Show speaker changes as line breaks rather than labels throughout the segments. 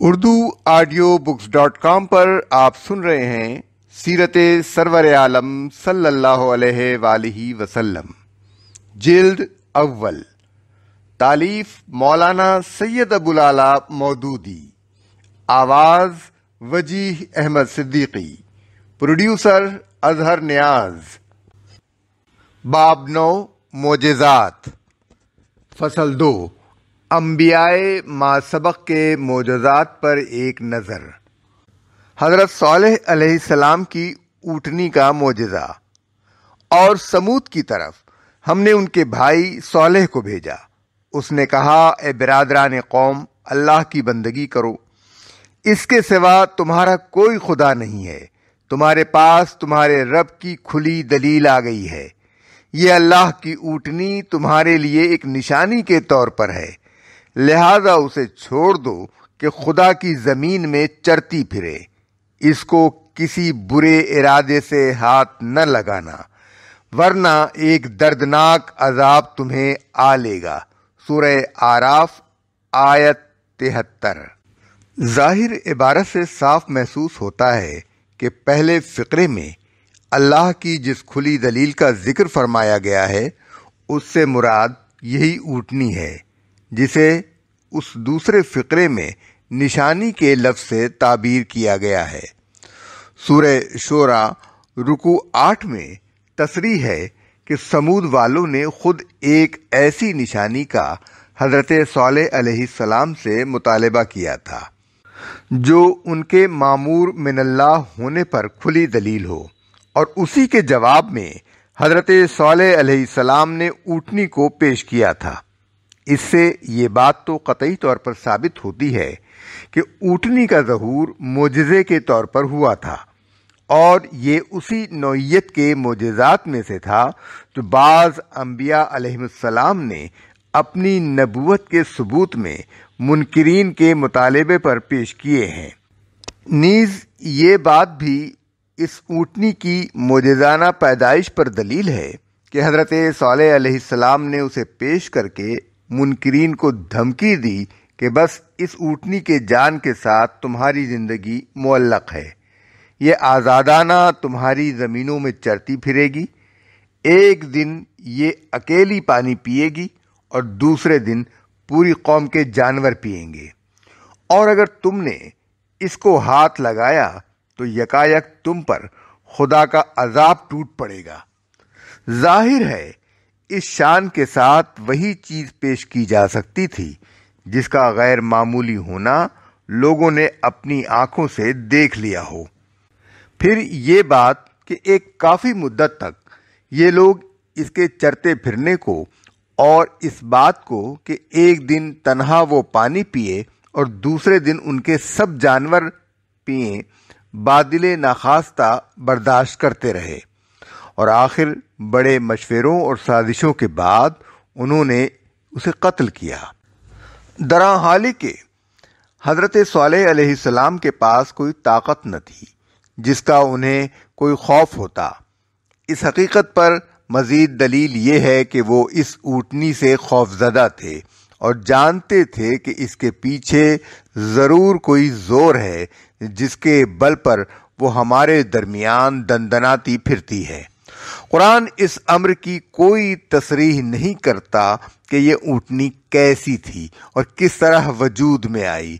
urduaudiobooks.com پر آپ سن رہے ہیں سیرت سرور عالم صلی اللہ علیہ وآلہ وسلم، جلد اول، تالیف مولانا سید ابوالعلا مودودی، آواز وجیح احمد صدیقی، پروڈیوسر اظہر نیاز۔ باب 9، معجزات، فصل 2، انبیاء ما سبق کے معجزات پر ایک نظر۔ حضرت صالح علیہ السلام کی اونٹنی کا معجزہ۔ اور سمود کی طرف ہم نے ان کے بھائی صالح کو بھیجا۔ اس نے کہا، اے برادران قوم، اللہ کی بندگی کرو، اس کے سوا تمہارا کوئی خدا نہیں ہے۔ تمہارے پاس تمہارے رب کی کھلی دلیل آ گئی ہے۔ یہ اللہ کی اونٹنی تمہارے لیے ایک نشانی کے طور پر ہے، لہذا اسے چھوڑ دو کہ خدا کی زمین میں چرتی پھرے۔ اس کو کسی برے ارادے سے ہاتھ نہ لگانا، ورنہ ایک دردناک عذاب تمہیں آ لے گا۔ سورہ اعراف آیت 73۔ ظاہر عبارت سے صاف محسوس ہوتا ہے کہ پہلے فقرے میں اللہ کی جس کھلی دلیل کا ذکر فرمایا گیا ہے اس سے مراد یہی اونٹنی ہے، جسے اس دوسرے فقرے میں نشانی کے لفظ سے تعبیر کیا گیا ہے۔ سورہ شعراء رکوع 8 میں تصریح ہے کہ سمود والوں نے خود ایک ایسی نشانی کا حضرت صالح علیہ السلام سے مطالبہ کیا تھا جو ان کے مامور من اللہ ہونے پر کھلی دلیل ہو، اور اسی کے جواب میں حضرت صالح علیہ السلام نے اونٹنی کو پیش کیا تھا۔ اس سے یہ بات تو قطعی طور پر ثابت ہوتی ہے کہ اونٹنی کا ظہور معجزے کے طور پر ہوا تھا، اور یہ اسی نوعیت کے معجزات میں سے تھا جو بعض انبیاء علیہ السلام نے اپنی نبوت کے ثبوت میں منکرین کے مطالبے پر پیش کیے ہیں۔ نیز یہ بات بھی اس اونٹنی کی معجزانہ پیدائش پر دلیل ہے کہ حضرت صالح علیہ السلام نے اسے پیش کر کے منکرین کو دھمکی دی کہ بس اس اونٹنی کے جان کے ساتھ تمہاری زندگی معلق ہے، یہ آزادانہ تمہاری زمینوں میں چرتی پھرے گی، ایک دن یہ اکیلی پانی پیے گی اور دوسرے دن پوری قوم کے جانور پیئیں گے، اور اگر تم نے اس کو ہاتھ لگایا تو یکایک تم پر خدا کا عذاب ٹوٹ پڑے گا۔ ظاہر ہے اس شان کے ساتھ وہی چیز پیش کی جا سکتی تھی جس کا غیر معمولی ہونا لوگوں نے اپنی آنکھوں سے دیکھ لیا ہو۔ پھر یہ بات کہ ایک کافی مدت تک یہ لوگ اس کے چرتے پھرنے کو اور اس بات کو کہ ایک دن تنہا وہ پانی پیے اور دوسرے دن ان کے سب جانور پئیں، بادل ناخواستہ برداشت کرتے رہے، اور آخر بڑے مشوروں اور سازشوں کے بعد انہوں نے اسے قتل کیا۔ درا حالی کہ حضرت صالح علیہ السلام کے پاس کوئی طاقت نہ تھی جس کا انہیں کوئی خوف ہوتا۔ اس حقیقت پر مزید دلیل یہ ہے کہ وہ اس اونٹنی سے خوفزدہ تھے اور جانتے تھے کہ اس کے پیچھے ضرور کوئی زور ہے جس کے بل پر وہ ہمارے درمیان دندناتی پھرتی ہے۔ قرآن اس امر کی کوئی تصریح نہیں کرتا کہ یہ اونٹنی کیسی تھی اور کس طرح وجود میں آئی۔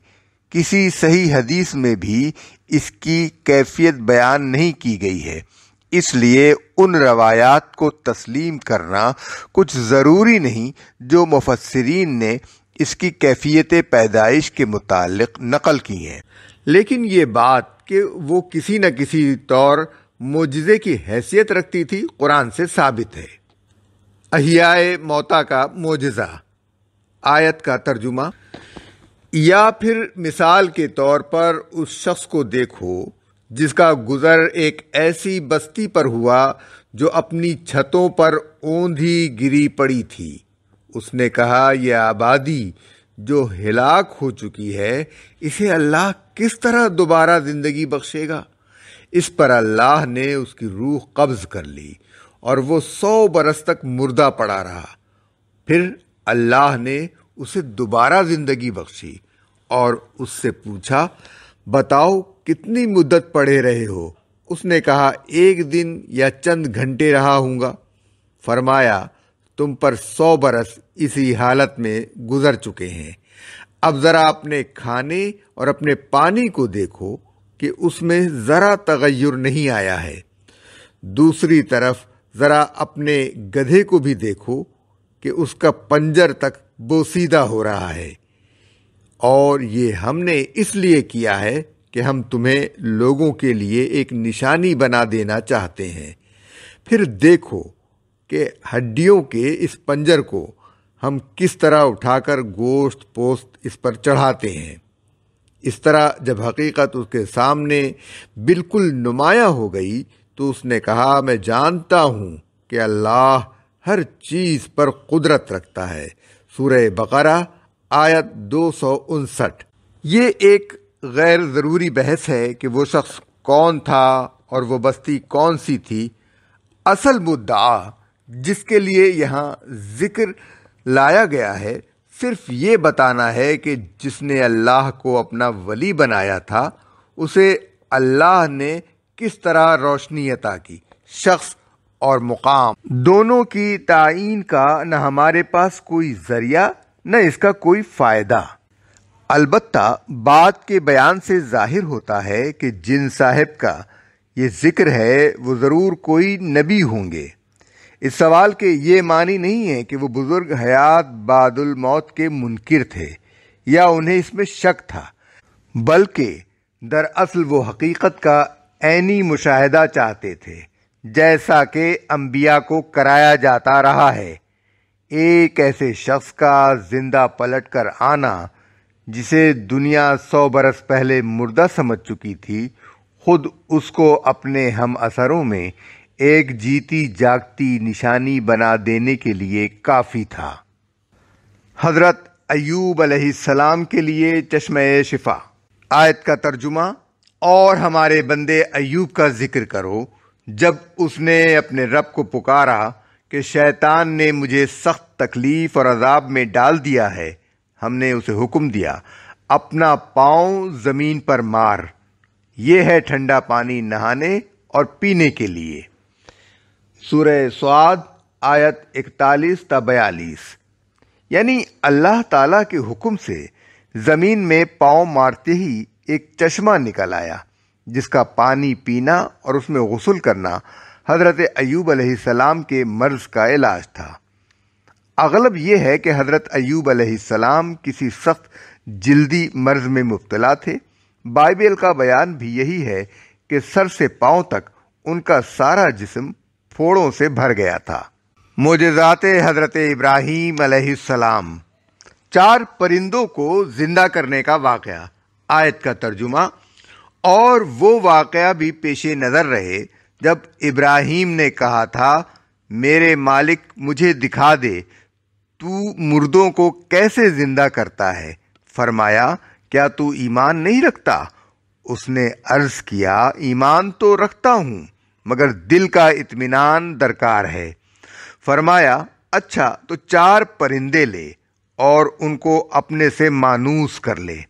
کسی صحیح حدیث میں بھی اس کی کیفیت بیان نہیں کی گئی ہے، اس لیے ان روایات کو تسلیم کرنا کچھ ضروری نہیں جو مفسرین نے اس کی کیفیت پیدائش کے متعلق نقل کی ہیں، لیکن یہ بات کہ وہ کسی نہ کسی طور معجزے کی حیثیت رکھتی تھی قرآن سے ثابت ہے۔ احیاء موتا کا معجزہ، آیت کا ترجمہ۔ یا پھر مثال کے طور پر اس شخص کو دیکھو جس کا گزر ایک ایسی بستی پر ہوا جو اپنی چھتوں پر اوندھی گری پڑی تھی۔ اس نے کہا، یہ آبادی جو ہلاک ہو چکی ہے اسے اللہ کس طرح دوبارہ زندگی بخشے گا؟ اس پر اللہ نے اس کی روح قبض کر لی اور وہ 100 برس تک مردہ پڑا رہا۔ پھر اللہ نے اسے دوبارہ زندگی بخشی اور اس سے پوچھا، بتاؤ کتنی مدت پڑھے رہے ہو؟ اس نے کہا، 1 دن یا چند گھنٹے رہا ہوں گا۔ فرمایا، تم پر 100 برس اسی حالت میں گزر چکے ہیں۔ اب ذرا اپنے کھانے اور اپنے پانی کو دیکھو کہ اس میں ذرا تغیر نہیں آیا ہے۔ دوسری طرف ذرا اپنے گدھے کو بھی دیکھو کہ اس کا پنجر تک بوسیدہ ہو رہا ہے، اور یہ ہم نے اس لیے کیا ہے کہ ہم تمہیں لوگوں کے لیے ایک نشانی بنا دینا چاہتے ہیں۔ پھر دیکھو کہ ہڈیوں کے اس پنجر کو ہم کس طرح اٹھا کر گوشت پوست اس پر چڑھاتے ہیں۔ اس طرح جب حقیقت اس کے سامنے بالکل نمایاں ہو گئی تو اس نے کہا، میں جانتا ہوں کہ اللہ ہر چیز پر قدرت رکھتا ہے۔ سورہ بقرہ آیت 259۔ یہ ایک غیر ضروری بحث ہے کہ وہ شخص کون تھا اور وہ بستی کون سی تھی۔ اصل مدعا جس کے لیے یہاں ذکر لایا گیا ہے صرف یہ بتانا ہے کہ جس نے اللہ کو اپنا ولی بنایا تھا اسے اللہ نے کس طرح روشنی عطا کی۔ شخص اور مقام دونوں کی تعین کا نہ ہمارے پاس کوئی ذریعہ نہ اس کا کوئی فائدہ۔ البتہ بات کے بیان سے ظاہر ہوتا ہے کہ جن صاحب کا یہ ذکر ہے وہ ضرور کوئی نبی ہوں گے۔ اس سوال کے یہ معنی نہیں ہے کہ وہ بزرگ حیات بعد الموت کے منکر تھے یا انہیں اس میں شک تھا، بلکہ دراصل وہ حقیقت کا عینی مشاہدہ چاہتے تھے، جیسا کہ انبیاء کو کرایا جاتا رہا ہے۔ ایک ایسے شخص کا زندہ پلٹ کر آنا جسے دنیا 100 برس پہلے مردہ سمجھ چکی تھی، خود اس کو اپنے ہم اثروں میں ایک جیتی جاگتی نشانی بنا دینے کے لیے کافی تھا۔ حضرت ایوب علیہ السلام کے لیے چشمہ شفا۔ آیت کا ترجمہ، اور ہمارے بندے ایوب کا ذکر کرو جب اس نے اپنے رب کو پکارا کہ شیطان نے مجھے سخت تکلیف اور عذاب میں ڈال دیا ہے۔ ہم نے اسے حکم دیا، اپنا پاؤں زمین پر مار، یہ ہے ٹھنڈا پانی نہانے اور پینے کے لیے۔ سورہ سعد آیت 41 تا 42۔ یعنی اللہ تعالیٰ کے حکم سے زمین میں پاؤں مارتے ہی ایک چشمہ نکل آیا جس کا پانی پینا اور اس میں غسل کرنا حضرت ایوب علیہ السلام کے مرض کا علاج تھا۔ اغلب یہ ہے کہ حضرت ایوب علیہ السلام کسی سخت جلدی مرض میں مبتلا تھے۔ بائبل کا بیان بھی یہی ہے کہ سر سے پاؤں تک ان کا سارا جسم پھوڑوں سے بھر گیا تھا۔ معجزات حضرت ابراہیم علیہ السلام۔ 4 پرندوں کو زندہ کرنے کا واقعہ۔ آیت کا ترجمہ، اور وہ واقعہ بھی پیش نظر رہے جب ابراہیم نے کہا تھا، میرے مالک مجھے دکھا دے تو مردوں کو کیسے زندہ کرتا ہے۔ فرمایا، کیا تو ایمان نہیں رکھتا؟ اس نے عرض کیا، ایمان تو رکھتا ہوں مگر دل کا اطمینان درکار ہے۔ فرمایا، اچھا تو 4 پرندے لے اور ان کو اپنے سے مانوس کر لے،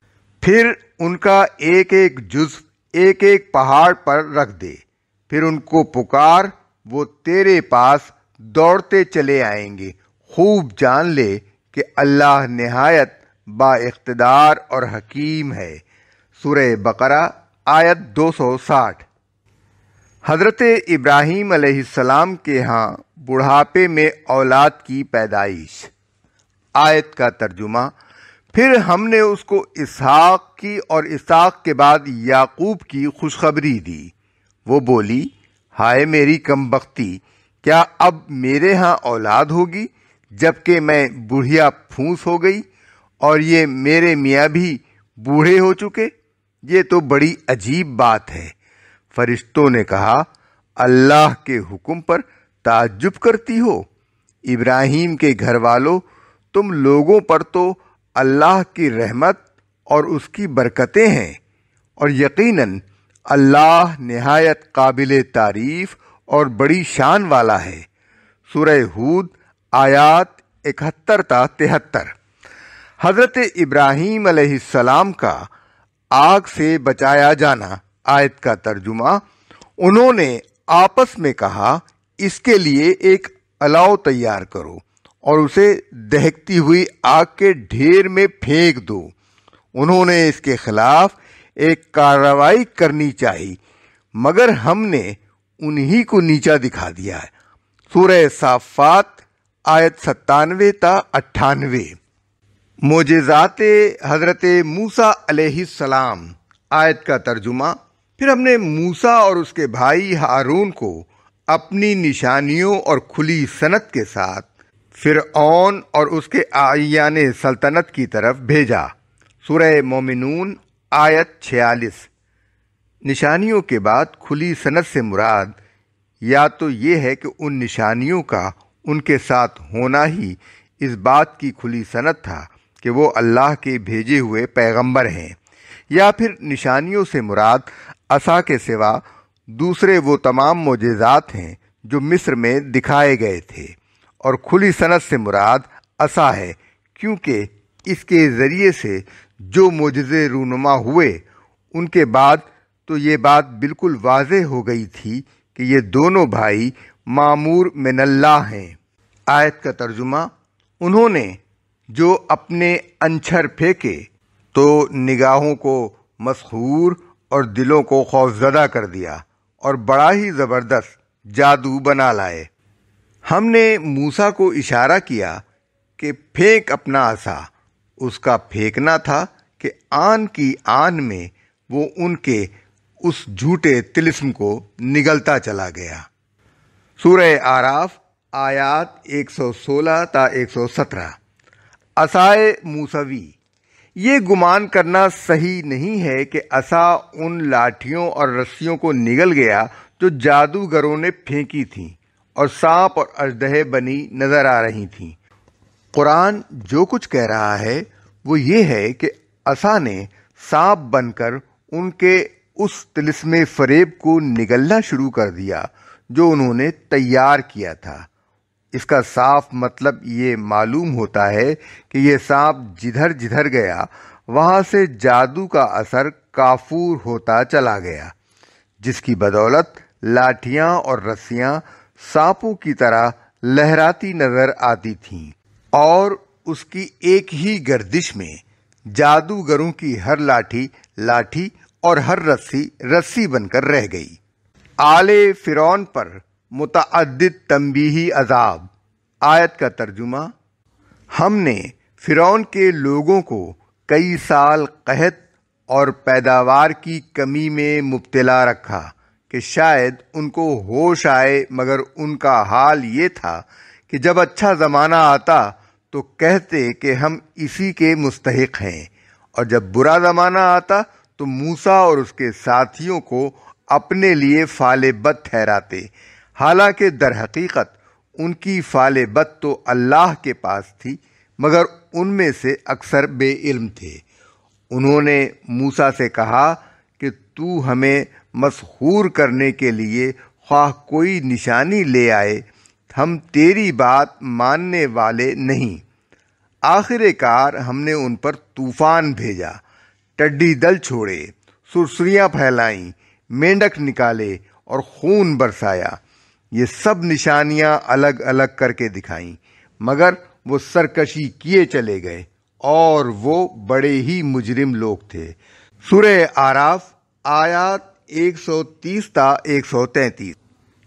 پھر ان کا ایک ایک جزو ایک ایک پہاڑ پر رکھ دے، پھر ان کو پکار، وہ تیرے پاس دوڑتے چلے آئیں گے۔ خوب جان لے کہ اللہ نہایت با اقتدار اور حکیم ہے۔ سورہ بقرہ آیت 260۔ حضرت ابراہیم علیہ السلام کے ہاں بڑھاپے میں اولاد کی پیدائش۔ آیت کا ترجمہ، پھر ہم نے اس کو اسحاق کی اور اسحاق کے بعد یعقوب کی خوشخبری دی۔ وہ بولی، ہائے میری کم بختی، کیا اب میرے ہاں اولاد ہوگی جبکہ میں بوڑھیا پھونس ہو گئی اور یہ میرے میاں بھی بوڑھے ہو چکے؟ یہ تو بڑی عجیب بات ہے۔ فرشتوں نے کہا، اللہ کے حکم پر تعجب کرتی ہو؟ ابراہیم کے گھر والوں، تم لوگوں پر تو اللہ کی رحمت اور اس کی برکتیں ہیں، اور یقیناً اللہ نہایت قابل تعریف اور بڑی شان والا ہے۔ سورہ ہود آیات 71 تا 73۔ حضرت ابراہیم علیہ السلام کا آگ سے بچایا جانا آیت کا ترجمہ، انہوں نے آپس میں کہا اس کے لیے ایک الاؤ تیار کرو اور اسے دہکتی ہوئی آگ کے ڈھیر میں پھینک دو۔ انہوں نے اس کے خلاف ایک کارروائی کرنی چاہی، مگر ہم نے انہی کو نیچا دکھا دیا ہے۔ سورہ صافات آیت 97 تا 98۔ معجزات حضرت موسیٰ علیہ السلام آیت کا ترجمہ، پھر ہم نے موسیٰ اور اس کے بھائی ہارون کو اپنی نشانیوں اور کھلی صنعت کے ساتھ فرعون اور اس کے اعیان سلطنت کی طرف بھیجا۔ سورہ مومنون آیت 46۔ نشانیوں کے بعد کھلی صنعت سے مراد یا تو یہ ہے کہ ان نشانیوں کا ان کے ساتھ ہونا ہی اس بات کی کھلی صنعت تھا کہ وہ اللہ کے بھیجے ہوئے پیغمبر ہیں، یا پھر نشانیوں سے مراد عصا کے سوا دوسرے وہ تمام معجزات ہیں جو مصر میں دکھائے گئے تھے، اور کھلی صنعت سے مراد عصا ہے، کیونکہ اس کے ذریعے سے جو معجزے رونما ہوئے ان کے بعد تو یہ بات بالکل واضح ہو گئی تھی کہ یہ دونوں بھائی مامور من اللہ ہیں۔ آیت کا ترجمہ، انہوں نے جو اپنے انچھر پھینکے تو نگاہوں کو مسحور اور دلوں کو خوفزدہ کر دیا اور بڑا ہی زبردست جادو بنا لائے۔ ہم نے موسیٰ کو اشارہ کیا کہ پھینک اپنا عصا۔ اس کا پھینکنا تھا کہ آن کی آن میں وہ ان کے اس جھوٹے طلسم کو نگلتا چلا گیا۔ سورہ اعراف آیات 116 تا 117۔ عصائے موسوی، یہ گمان کرنا صحیح نہیں ہے کہ عصا ان لاٹھیوں اور رسیوں کو نگل گیا جو جادوگروں نے پھینکی تھیں اور سانپ اور اژدہے بنی نظر آ رہی تھیں۔ قرآن جو کچھ کہہ رہا ہے وہ یہ ہے کہ عصا نے سانپ بن کر ان کے اس طلسم فریب کو نگلنا شروع کر دیا جو انہوں نے تیار کیا تھا۔ اس کا صاف مطلب یہ معلوم ہوتا ہے کہ یہ سانپ جدھر جدھر گیا وہاں سے جادو کا اثر کافور ہوتا چلا گیا، جس کی بدولت لاٹھیاں اور رسیاں سانپوں کی طرح لہراتی نظر آتی تھیں، اور اس کی ایک ہی گردش میں جادوگروں کی ہر لاٹھی لاٹھی اور ہر رسی رسی بن کر رہ گئی۔ آل فرعون پر متعدد تنبیہی عذاب۔ آیت کا ترجمہ، ہم نے فرعون کے لوگوں کو کئی سال قحط اور پیداوار کی کمی میں مبتلا رکھا کہ شاید ان کو ہوش آئے، مگر ان کا حال یہ تھا کہ جب اچھا زمانہ آتا تو کہتے کہ ہم اسی کے مستحق ہیں، اور جب برا زمانہ آتا تو موسیٰ اور اس کے ساتھیوں کو اپنے لیے فال بد ٹھہراتے، حالانکہ در حقیقت ان کی فال بد تو اللہ کے پاس تھی، مگر ان میں سے اکثر بے علم تھے۔ انہوں نے موسیٰ سے کہا کہ تو ہمیں مسحور کرنے کے لیے خواہ کوئی نشانی لے آئے، ہم تیری بات ماننے والے نہیں۔ آخر کار ہم نے ان پر طوفان بھیجا، ٹڈی دل چھوڑے، سرسریاں پھیلائیں، مینڈک نکالے اور خون برسایا۔ یہ سب نشانیاں الگ الگ کر کے دکھائیں، مگر وہ سرکشی کیے چلے گئے اور وہ بڑے ہی مجرم لوگ تھے۔ سورہ اعراف آیات 130 تا 133۔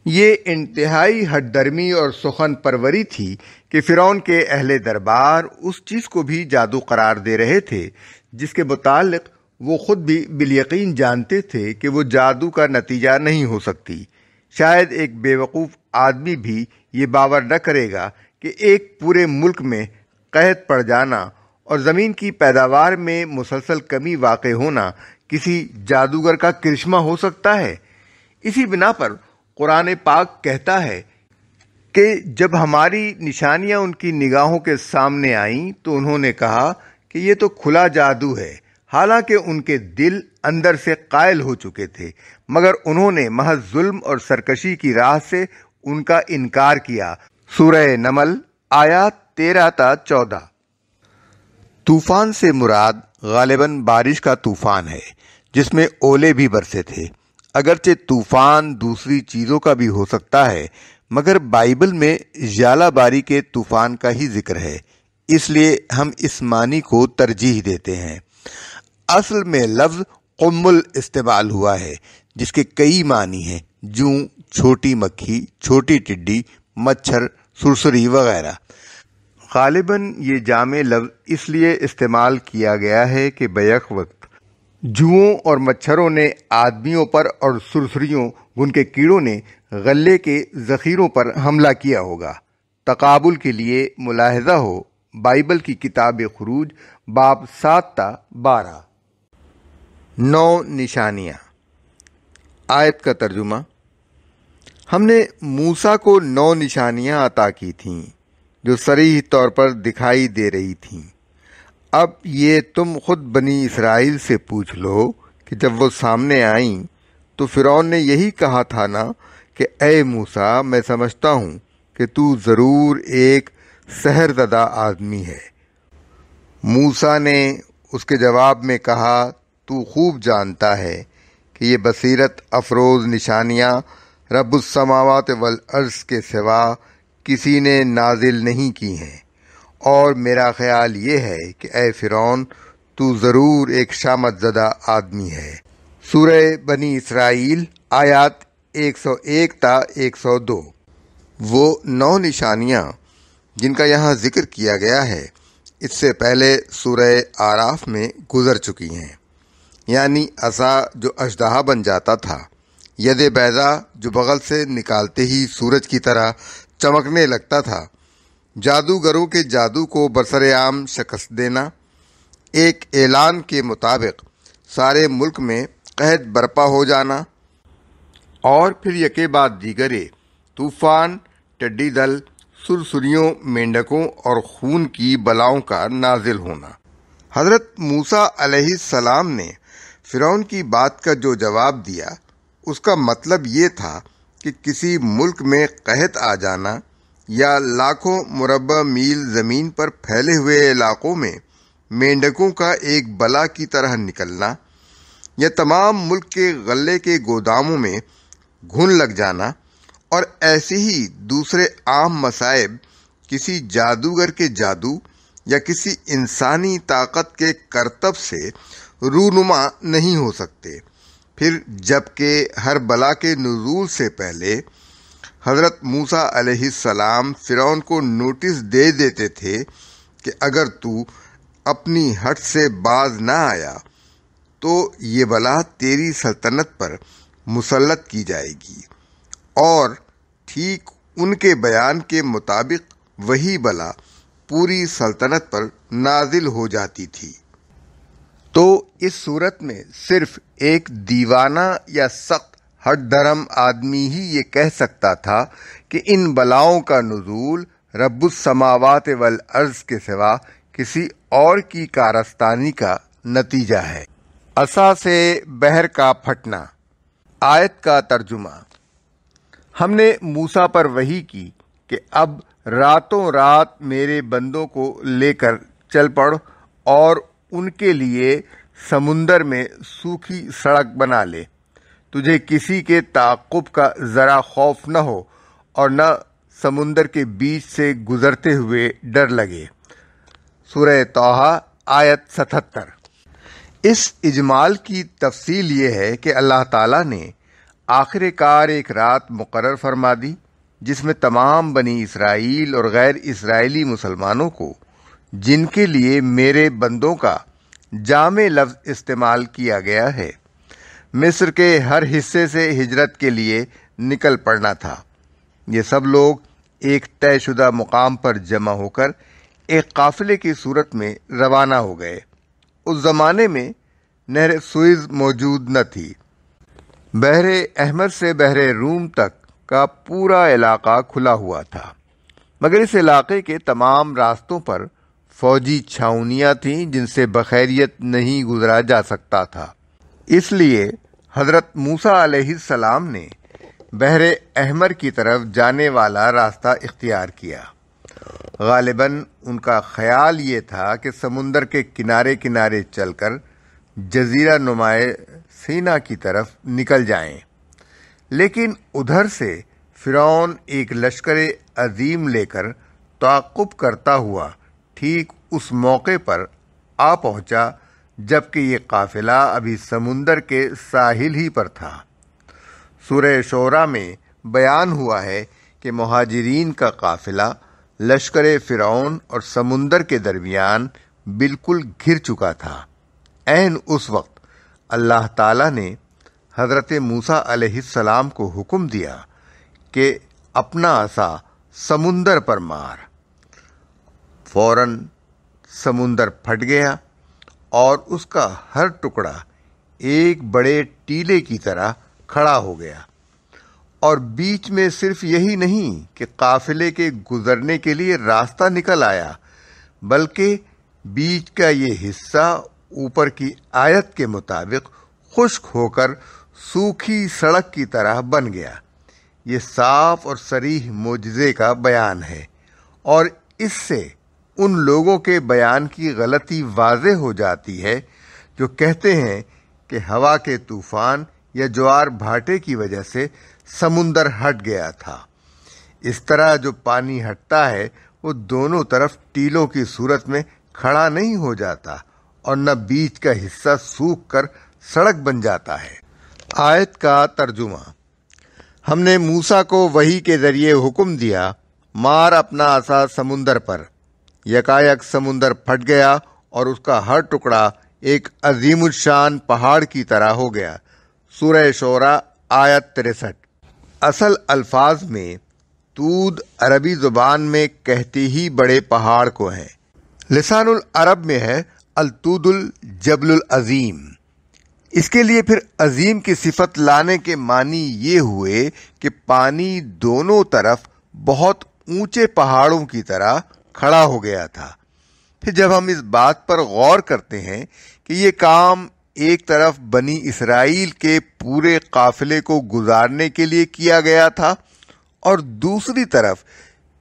یہ انتہائی ہٹ درمی اور سخن پروری تھی کہ فرعون کے اہل دربار اس چیز کو بھی جادو قرار دے رہے تھے جس کے متعلق وہ خود بھی بالیقین جانتے تھے کہ وہ جادو کا نتیجہ نہیں ہو سکتی۔ شاید ایک بیوقوف آدمی بھی یہ باور نہ کرے گا کہ ایک پورے ملک میں قحط پڑ جانا اور زمین کی پیداوار میں مسلسل کمی واقع ہونا کسی جادوگر کا کرشمہ ہو سکتا ہے۔ اسی بنا پر قرآن پاک کہتا ہے کہ جب ہماری نشانیاں ان کی نگاہوں کے سامنے آئیں تو انہوں نے کہا کہ یہ تو کھلا جادو ہے، حالانکہ ان کے دل اندر سے قائل ہو چکے تھے، مگر انہوں نے محض ظلم اور سرکشی کی راہ سے ان کا انکار کیا۔ سورہ نمل آیات 13 تا 14۔ طوفان سے مراد غالباً بارش کا طوفان ہے جس میں اولے بھی برسے تھے۔ اگرچہ طوفان دوسری چیزوں کا بھی ہو سکتا ہے، مگر بائبل میں ژالہ باری کے طوفان کا ہی ذکر ہے، اس لیے ہم اس معنی کو ترجیح دیتے ہیں۔ اصل میں لفظ قمل استعمال ہوا ہے جس کے کئی معنی ہیں، جوں، چھوٹی مکھی، چھوٹی ٹڈی، مچھر، سرسری وغیرہ۔ غالباً یہ جامع لفظ اس لیے استعمال کیا گیا ہے کہ بیک وقت جوؤں اور مچھروں نے آدمیوں پر اور سرسریوں گن کے کیڑوں نے غلے کے ذخیروں پر حملہ کیا ہوگا۔ تقابل کے لیے ملاحظہ ہو بائبل کی کتاب خروج باب 7 تا 12۔ 9 نشانیاں۔ آیت کا ترجمہ: ہم نے موسیٰ کو 9 نشانیاں عطا کی تھیں جو صریح طور پر دکھائی دے رہی تھیں۔ اب یہ تم خود بنی اسرائیل سے پوچھ لو کہ جب وہ سامنے آئیں تو فرعون نے یہی کہا تھا نا کہ اے موسیٰ، میں سمجھتا ہوں کہ تو ضرور ایک سحر زدہ آدمی ہے۔ موسیٰ نے اس کے جواب میں کہا، تو خوب جانتا ہے کہ یہ بصیرت افروز نشانیاں رب السماوات والارض کے سوا کسی نے نازل نہیں کی ہیں، اور میرا خیال یہ ہے کہ اے فرعون، تو ضرور ایک شامت زدہ آدمی ہے۔ سورہ بنی اسرائیل آیات 101 تا 102۔ وہ 9 نشانیاں جن کا یہاں ذکر کیا گیا ہے اس سے پہلے سورہ آراف میں گزر چکی ہیں، یعنی عصا جو اژدہا بن جاتا تھا، ید بیضا جو بغل سے نکالتے ہی سورج کی طرح چمکنے لگتا تھا، جادوگروں کے جادو کو برسر عام شکست دینا، ایک اعلان کے مطابق سارے ملک میں قحط برپا ہو جانا، اور پھر یکے بعد دیگرے طوفان، ٹڈی دل، سرسریوں، مینڈکوں اور خون کی بلاؤں کا نازل ہونا۔ حضرت موسیٰ علیہ السلام نے فرعون کی بات کا جو جواب دیا اس کا مطلب یہ تھا کہ کسی ملک میں قحط آ جانا یا لاکھوں مربع میل زمین پر پھیلے ہوئے علاقوں میں مینڈکوں کا ایک بلا کی طرح نکلنا، یا تمام ملک کے غلے کے گوداموں میں گھن لگ جانا، اور ایسے ہی دوسرے عام مصائب کسی جادوگر کے جادو یا کسی انسانی طاقت کے کرتب سے رونما نہیں ہو سکتے۔ پھر جبکہ ہر بلا کے نزول سے پہلے حضرت موسیٰ علیہ السلام فرعون کو نوٹس دے دیتے تھے کہ اگر تو اپنی ہٹ سے باز نہ آیا تو یہ بلا تیری سلطنت پر مسلط کی جائے گی، اور ٹھیک ان کے بیان کے مطابق وہی بلا پوری سلطنت پر نازل ہو جاتی تھی۔ تو اس صورت میں صرف ایک دیوانہ یا سخت ہٹ دھرم آدمی ہی یہ کہہ سکتا تھا کہ ان بلاؤں کا نزول رب السماوات والارض کے سوا کسی اور کی کارستانی کا نتیجہ ہے۔ عصا سے بحر کا پھٹنا۔ آیت کا ترجمہ: ہم نے موسیٰ پر وحی کی کہ اب راتوں رات میرے بندوں کو لے کر چل پڑ اور ان کے لیے سمندر میں سوکھی سڑک بنا لے، تجھے کسی کے تعاقب کا ذرا خوف نہ ہو اور نہ سمندر کے بیچ سے گزرتے ہوئے ڈر لگے۔ سورہ طٰہٰ آیت 77۔ اس اجمال کی تفصیل یہ ہے کہ اللہ تعالیٰ نے آخر کار ایک رات مقرر فرما دی جس میں تمام بنی اسرائیل اور غیر اسرائیلی مسلمانوں کو، جن کے لیے میرے بندوں کا جامع لفظ استعمال کیا گیا ہے، مصر کے ہر حصے سے ہجرت کے لیے نکل پڑنا تھا۔ یہ سب لوگ ایک طے شدہ مقام پر جمع ہو کر ایک قافلے کی صورت میں روانہ ہو گئے۔ اس زمانے میں نہر سوئز موجود نہ تھی۔ بحر احمر سے بحر روم تک کا پورا علاقہ کھلا ہوا تھا، مگر اس علاقے کے تمام راستوں پر فوجی چھاؤنیاں تھیں جن سے بخیریت نہیں گزرا جا سکتا تھا۔ اس لیے حضرت موسیٰ علیہ السلام نے بحر احمر کی طرف جانے والا راستہ اختیار کیا غالباً ان کا خیال یہ تھا کہ سمندر کے کنارے کنارے چل کر جزیرہ نمائے سینا کی طرف نکل جائیں، لیکن ادھر سے فرعون ایک لشکر عظیم لے کر تعاقب کرتا ہوا ٹھیک اس موقع پر آ پہنچا جبکہ یہ قافلہ ابھی سمندر کے ساحل ہی پر تھا۔ سورہ شعراء میں بیان ہوا ہے کہ مہاجرین کا قافلہ لشکر فرعون اور سمندر کے درمیان بالکل گھر چکا تھا۔ عین اس وقت اللہ تعالیٰ نے حضرت موسیٰ علیہ السلام کو حکم دیا کہ اپنا عصا سمندر پر مار۔ فوراً سمندر پھٹ گیا اور اس کا ہر ٹکڑا ایک بڑے ٹیلے کی طرح کھڑا ہو گیا، اور بیچ میں صرف یہی نہیں کہ قافلے کے گزرنے کے لیے راستہ نکل آیا، بلکہ بیچ کا یہ حصہ اوپر کی آیت کے مطابق خشک ہو کر سوکھی سڑک کی طرح بن گیا۔ یہ صاف اور صریح معجزے کا بیان ہے، اور اس سے ان لوگوں کے بیان کی غلطی واضح ہو جاتی ہے جو کہتے ہیں کہ ہوا کے طوفان یا جوار بھاٹے کی وجہ سے سمندر ہٹ گیا تھا۔ اس طرح جو پانی ہٹتا ہے وہ دونوں طرف ٹیلوں کی صورت میں کھڑا نہیں ہو جاتا اور نہ بیچ کا حصہ سوکھ کر سڑک بن جاتا ہے۔ آیت کا ترجمہ: ہم نے موسیٰ کو وحی کے ذریعے حکم دیا، مار اپنا عصا سمندر پر۔ یکایک سمندر پھٹ گیا اور اس کا ہر ٹکڑا ایک عظیم الشان پہاڑ کی طرح ہو گیا۔ سورہ شعراء آیت 63۔ اصل الفاظ میں طود عربی زبان میں کہتے ہی بڑے پہاڑ کو ہیں۔ لسان العرب میں ہے الطود الجبل العظیم۔ اس کے لیے پھر عظیم کی صفت لانے کے معنی یہ ہوئے کہ پانی دونوں طرف بہت اونچے پہاڑوں کی طرح کھڑا ہو گیا تھا۔ پھر جب ہم اس بات پر غور کرتے ہیں کہ یہ کام ایک طرف بنی اسرائیل کے پورے قافلے کو گزارنے کے لیے کیا گیا تھا اور دوسری طرف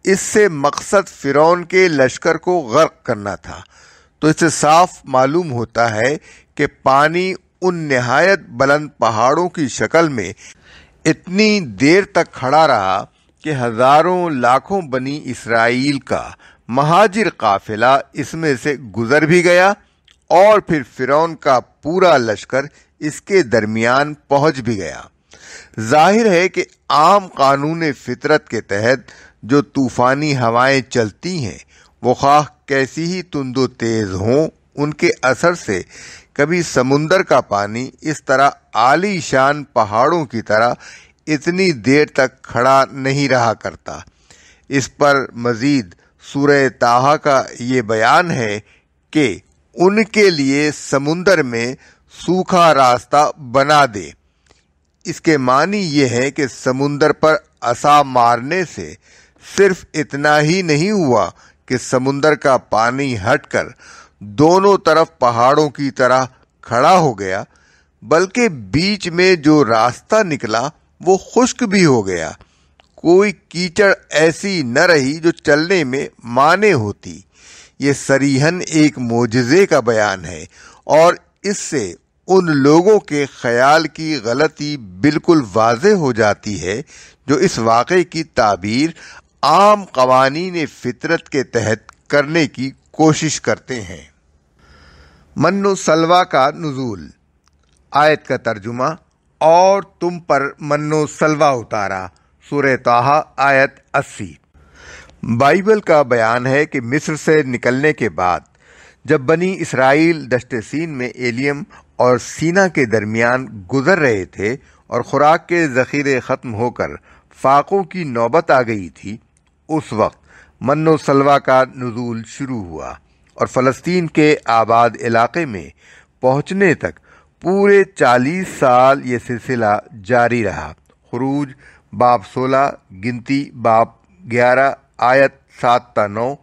اس سے مقصد فرعون کے لشکر کو غرق کرنا تھا، تو اس سے صاف معلوم ہوتا ہے کہ پانی ان نہایت بلند پہاڑوں کی شکل میں اتنی دیر تک کھڑا رہا کہ ہزاروں لاکھوں بنی اسرائیل کا مہاجر قافلہ اس میں سے گزر بھی گیا اور پھر فرعون کا پورا لشکر اس کے درمیان پہنچ بھی گیا۔ ظاہر ہے کہ عام قانون فطرت کے تحت جو طوفانی ہوائیں چلتی ہیں وہ خواہ کیسی ہی تند و تیز ہوں، ان کے اثر سے کبھی سمندر کا پانی اس طرح عالی شان پہاڑوں کی طرح اتنی دیر تک کھڑا نہیں رہا کرتا۔ اس پر مزید سورہ طٰہٰ کا یہ بیان ہے کہ ان کے لیے سمندر میں سوکھا راستہ بنا دے۔ اس کے معنی یہ ہے کہ سمندر پر عصا مارنے سے صرف اتنا ہی نہیں ہوا کہ سمندر کا پانی ہٹ کر دونوں طرف پہاڑوں کی طرح کھڑا ہو گیا، بلکہ بیچ میں جو راستہ نکلا وہ خشک بھی ہو گیا۔ کوئی کیچڑ ایسی نہ رہی جو چلنے میں مانع ہوتی۔ یہ صریحاً ایک معجزے کا بیان ہے، اور اس سے ان لوگوں کے خیال کی غلطی بالکل واضح ہو جاتی ہے جو اس واقعے کی تعبیر عام قوانین فطرت کے تحت کرنے کی کوشش کرتے ہیں۔ من و سلویٰ کا نزول۔ آیت کا ترجمہ: اور تم پر من و سلویٰ اتارا۔ سورہ طٰہٰ آیت 80۔ بائبل کا بیان ہے کہ مصر سے نکلنے کے بعد جب بنی اسرائیل دشت سین میں ایلیم اور سینا کے درمیان گزر رہے تھے اور خوراک کے ذخیرے ختم ہو کر فاقوں کی نوبت آ گئی تھی، اس وقت من و سلویٰ کا نزول شروع ہوا اور فلسطین کے آباد علاقے میں پہنچنے تک پورے 40 سال یہ سلسلہ جاری رہا۔ خروج باب 16، گنتی باب 11 آیت 7 تا 9،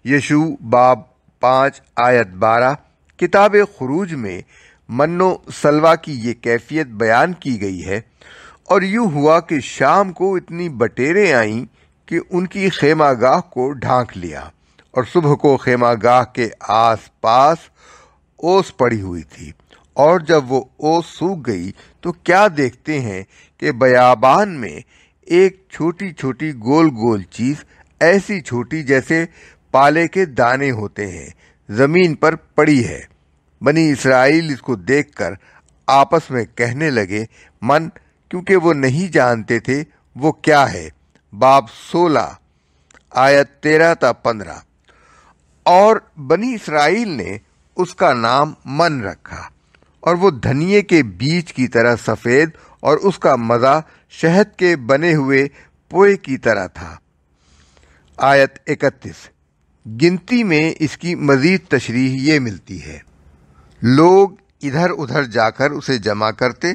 یشوع باب 5 آیت 12۔ کتاب خروج میں من و سلویٰ کی یہ کیفیت بیان کی گئی ہے، اور یوں ہوا کہ شام کو اتنی بٹیریں آئیں کہ ان کی خیمہ گاہ کو ڈھانک لیا، اور صبح کو خیمہ گاہ کے آس پاس اوس پڑی ہوئی تھی، اور جب وہ اوس سوکھ گئی تو کیا دیکھتے ہیں کہ بیابان میں ایک چھوٹی چھوٹی گول گول چیز، ایسی چھوٹی جیسے پالے کے دانے ہوتے ہیں، زمین پر پڑی ہے۔ بنی اسرائیل اس کو دیکھ کر آپس میں کہنے لگے کیونکہ وہ نہیں جانتے تھے وہ کیا ہے۔ باب 16 آیت 13 تا 15۔ اور بنی اسرائیل نے اس کا نام من رکھا، اور وہ دھنیے کے بیج کی طرح سفید، اور اس کا مزہ شہد کے بنے ہوئے پوئے کی طرح تھا۔ آیت 31۔ گنتی میں اس کی مزید تشریح یہ ملتی ہے، لوگ ادھر ادھر جا کر اسے جمع کرتے،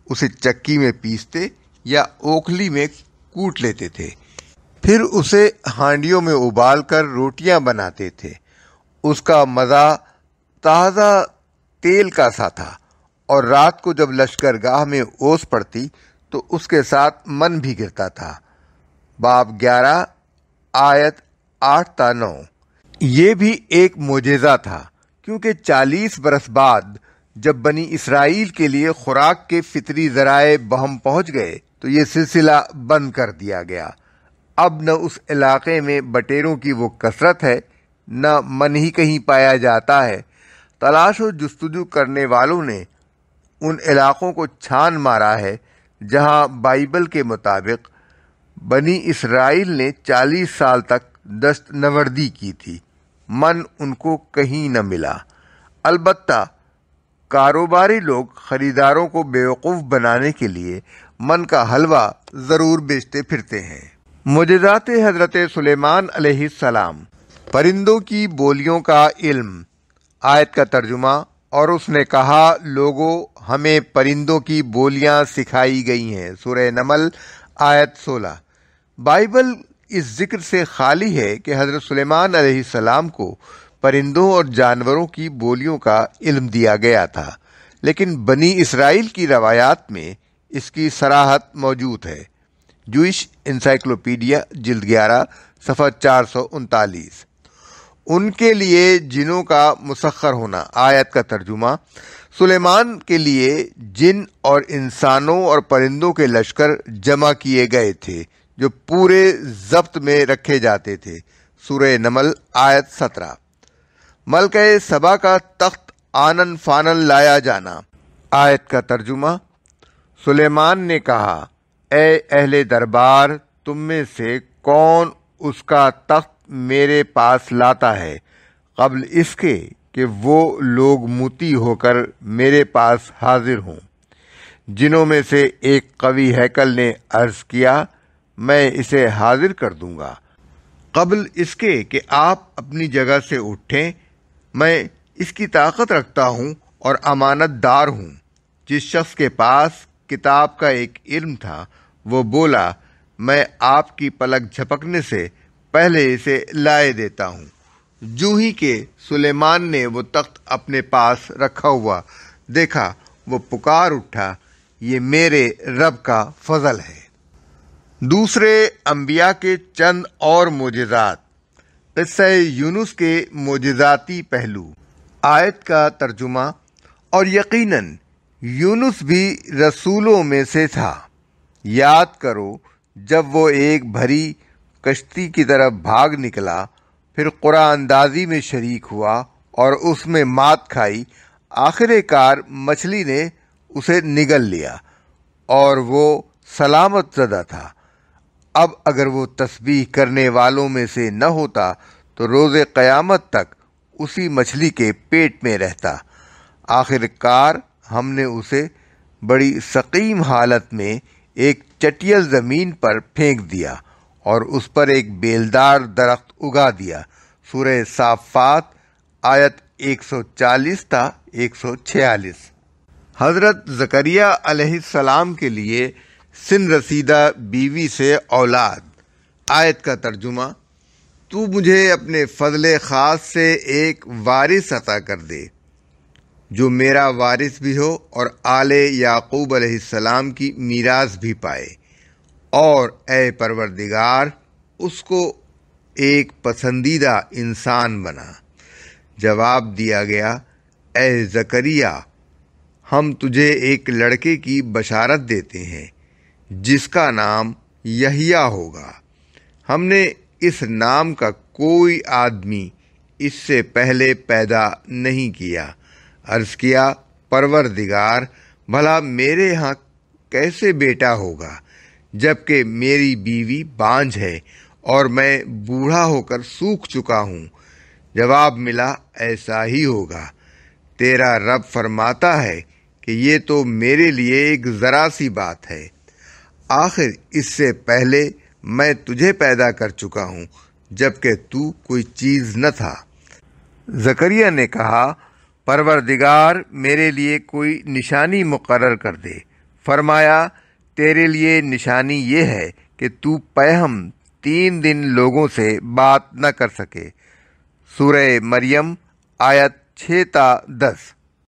اسے چکی میں پیستے یا اوکھلی میں کوٹ لیتے تھے، پھر اسے ہانڈیوں میں ابال کر روٹیاں بناتے تھے۔ اس کا مزہ تازہ تیل کا سا تھا، اور رات کو جب لشکر گاہ میں اوس پڑتی تو اس کے ساتھ من بھی گرتا تھا۔ باب 11 آیت 8 تا 9۔ یہ بھی ایک معجزہ تھا، کیونکہ 40 برس بعد جب بنی اسرائیل کے لیے خوراک کے فطری ذرائع بہم پہنچ گئے تو یہ سلسلہ بند کر دیا گیا۔ اب نہ اس علاقے میں بٹیروں کی وہ کثرت ہے، نہ من ہی کہیں پایا جاتا ہے۔ تلاش و جستجو کرنے والوں نے ان علاقوں کو چھان مارا ہے جہاں بائبل کے مطابق بنی اسرائیل نے 40 سال تک دست نوردی کی تھی، من ان کو کہیں نہ ملا۔ البتہ کاروباری لوگ خریداروں کو بیوقوف بنانے کے لیے من کا حلوہ ضرور بیچتے پھرتے ہیں۔ معجزات حضرت سلیمان علیہ السلام۔ پرندوں کی بولیوں کا علم۔ آیت کا ترجمہ۔ اور اس نے کہا، لوگوں، ہمیں پرندوں کی بولیاں سکھائی گئی ہیں۔ سورہ نمل آیت 16۔ بائبل اس ذکر سے خالی ہے کہ حضرت سلیمان علیہ السلام کو پرندوں اور جانوروں کی بولیوں کا علم دیا گیا تھا، لیکن بنی اسرائیل کی روایات میں اس کی صراحت موجود ہے۔ جوئش انسائکلوپیڈیا جلد 11 صفحہ 439۔ ان کے لیے جنوں کا مسخر ہونا۔ آیت کا ترجمہ۔ سلیمان کے لیے جن اور انسانوں اور پرندوں کے لشکر جمع کیے گئے تھے جو پورے ضبط میں رکھے جاتے تھے۔ سورہ نمل آیت 17۔ ملکہ سبا کا تخت آنن فانن لایا جانا۔ آیت کا ترجمہ۔ سلیمان نے کہا، اے اہل دربار، تم میں سے کون اس کا تخت میرے پاس لاتا ہے قبل اس کے کہ وہ لوگ موتی ہو کر میرے پاس حاضر ہوں؟ جنوں میں سے ایک قوی ہیکل نے عرض کیا، میں اسے حاضر کر دوں گا قبل اس کے کہ آپ اپنی جگہ سے اٹھیں۔ میں اس کی طاقت رکھتا ہوں اور امانت دار ہوں۔ جس شخص کے پاس کتاب کا ایک علم تھا وہ بولا، میں آپ کی پلک جھپکنے سے پہلے اسے لائے دیتا ہوں۔ جو ہی کہ سلیمان نے وہ تخت اپنے پاس رکھا ہوا دیکھا، وہ پکار اٹھا، یہ میرے رب کا فضل ہے۔ دوسرے انبیاء کے چند اور معجزات۔ قصہ یونس کے معجزاتی پہلو۔ آیت کا ترجمہ۔ اور یقیناً یونس بھی رسولوں میں سے تھا۔ یاد کرو جب وہ ایک بھری کشتی کی طرف بھاگ نکلا، پھر قرآن اندازی میں شریک ہوا اور اس میں مات کھائی، آخر کار مچھلی نے اسے نگل لیا اور وہ سلامت زدہ تھا۔ اب اگر وہ تسبیح کرنے والوں میں سے نہ ہوتا تو روز قیامت تک اسی مچھلی کے پیٹ میں رہتا۔ آخر کار ہم نے اسے بڑی سقیم حالت میں ایک چٹیل زمین پر پھینک دیا اور اس پر ایک بیلدار درخت اگا دیا۔ سورہ صافات آیت 140 تا 146۔ حضرت زکریا علیہ السلام کے لیے سن رسیدہ بیوی سے اولاد۔ آیت کا ترجمہ۔ تو مجھے اپنے فضل خاص سے ایک وارث عطا کر دے جو میرا وارث بھی ہو اور آل یعقوب علیہ السلام کی میراث بھی پائے، اور اے پروردگار اس کو ایک پسندیدہ انسان بنا۔ جواب دیا گیا، اے زکریا، ہم تجھے ایک لڑکے کی بشارت دیتے ہیں جس کا نام یحییٰ ہوگا۔ ہم نے اس نام کا کوئی آدمی اس سے پہلے پیدا نہیں کیا۔ عرض کیا، پروردگار، بھلا میرے ہاں کیسے بیٹا ہوگا جبکہ میری بیوی بانجھ ہے اور میں بوڑھا ہو کر سوکھ چکا ہوں؟ جواب ملا، ایسا ہی ہوگا۔ تیرا رب فرماتا ہے کہ یہ تو میرے لیے ایک ذرا سی بات ہے، آخر اس سے پہلے میں تجھے پیدا کر چکا ہوں جبکہ تو کوئی چیز نہ تھا۔ زکریا نے کہا، پروردگار، میرے لیے کوئی نشانی مقرر کر دے۔ فرمایا، تیرے لیے نشانی یہ ہے کہ تو پہم 3 دن لوگوں سے بات نہ کر سکے۔ سورہ مریم آیت 6 تا 10۔